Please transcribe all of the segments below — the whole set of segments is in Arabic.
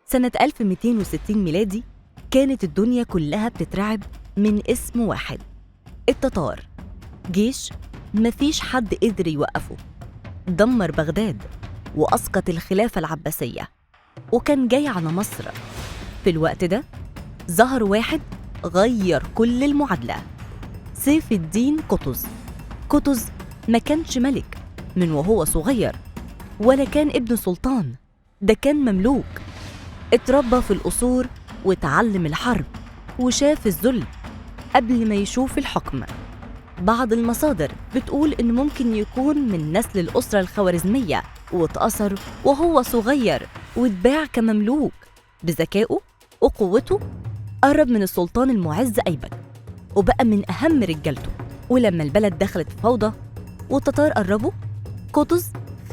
سنة 1260 ميلادي كانت الدنيا كلها بتترعب من اسم واحد: التتار. جيش مفيش حد قدر يوقفه، دمر بغداد وأسقط الخلافة العباسية، وكان جاي على مصر. في الوقت ده ظهر واحد غير كل المعادلة: سيف الدين قطز. قطز ما كانش ملك من وهو صغير، ولا كان ابن سلطان، ده كان مملوك. اتربى في القصور وتعلم الحرب وشاف الذل قبل ما يشوف الحكم. بعض المصادر بتقول إن ممكن يكون من نسل الأسرة الخوارزمية، واتأثر وهو صغير واتباع كمملوك. بذكائه وقوته قرب من السلطان المعز أيبك وبقى من أهم رجالته. ولما البلد دخلت في فوضى والتتار قربوا، قطز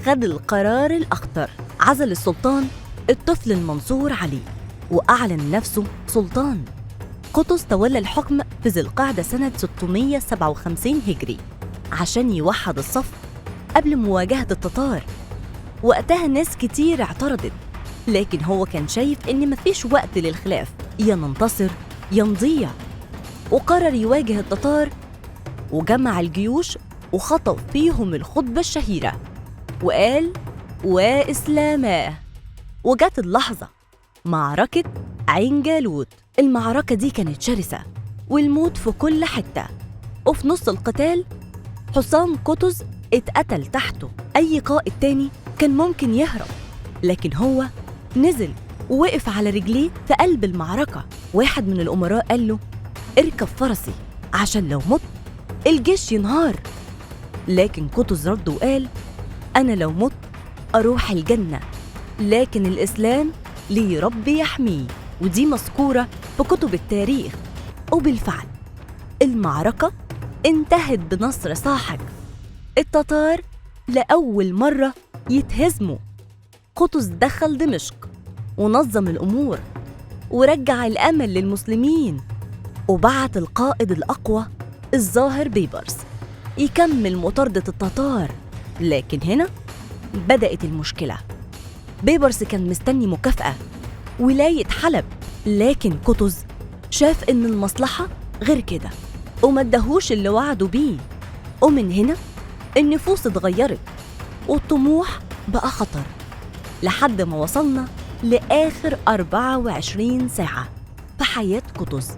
خد القرار الأخطر: عزل السلطان الطفل المنصور عليه وأعلن نفسه سلطان. قطز تولى الحكم في ذي القعدة سنة 657 هجري عشان يوحد الصف قبل مواجهة التتار. وقتها ناس كتير اعترضت، لكن هو كان شايف إن مفيش وقت للخلاف، يا ننتصر يا نضيع. وقرر يواجه التتار وجمع الجيوش وخطب فيهم الخطبة الشهيرة وقال: وإسلاماه. وجت اللحظة، معركة عين جالوت. المعركة دي كانت شرسة والموت في كل حتة، وفي نص القتال حسام قطز اتقتل تحته. أي قائد تاني كان ممكن يهرب، لكن هو نزل ووقف على رجليه في قلب المعركة. واحد من الأمراء قال له: اركب فرسي عشان لو مت الجيش ينهار. لكن قطز رد وقال: أنا لو مت أروح الجنة، لكن الإسلام ليه رب يحميه. ودي مذكورة في كتب التاريخ. وبالفعل المعركة انتهت بنصر ساحق. التتار لأول مرة يتهزموا. قطز دخل دمشق ونظم الأمور ورجع الأمل للمسلمين، وبعت القائد الأقوى الظاهر بيبرس يكمل مطاردة التتار. لكن هنا بدأت المشكلة. بيبرس كان مستني مكافأة، ولاية حلب، لكن قطز شاف إن المصلحة غير كده وما ادهوش اللي وعدوا بيه. ومن هنا النفوس اتغيرت والطموح بقى خطر، لحد ما وصلنا لآخر 24 ساعة في حياة قطز.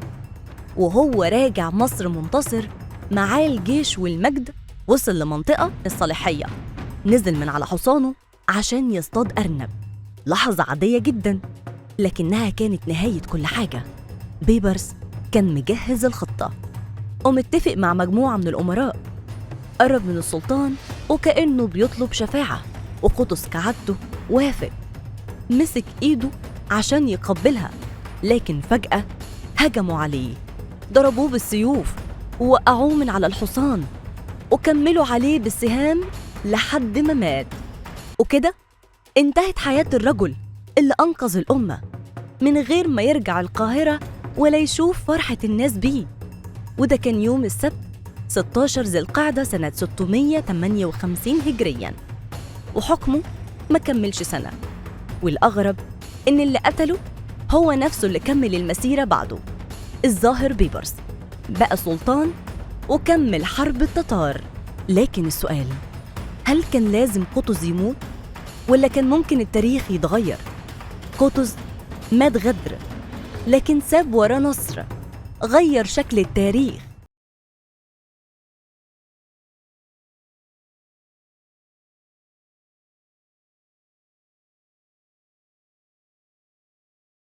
وهو راجع مصر منتصر معاه الجيش والمجد، وصل لمنطقة الصالحية، نزل من على حصانه عشان يصطاد أرنب. لحظة عادية جداً، لكنها كانت نهاية كل حاجة. بيبرس كان مجهز الخطة ومتفق مع مجموعة من الأمراء. قرب من السلطان وكأنه بيطلب شفاعة، وقطز كعادته وافق. مسك إيده عشان يقبلها، لكن فجأة هجموا عليه، ضربوه بالسيوف ووقعوه من على الحصان وكملوا عليه بالسهام لحد ما مات. وكده انتهت حياة الرجل اللي أنقذ الأمة من غير ما يرجع القاهرة ولا يشوف فرحة الناس بيه. وده كان يوم السبت 16 ذي القعدة سنة 658 هجرياً، وحكمه ما كملش سنة. والأغرب إن اللي قتله هو نفسه اللي كمل المسيرة بعده. الظاهر بيبرس بقى سلطان وكمل حرب التتار. لكن السؤال: هل كان لازم قطز يموت ولا كان ممكن التاريخ يتغير؟ قطز مات غدر، لكن ساب وراه نصر غير شكل التاريخ.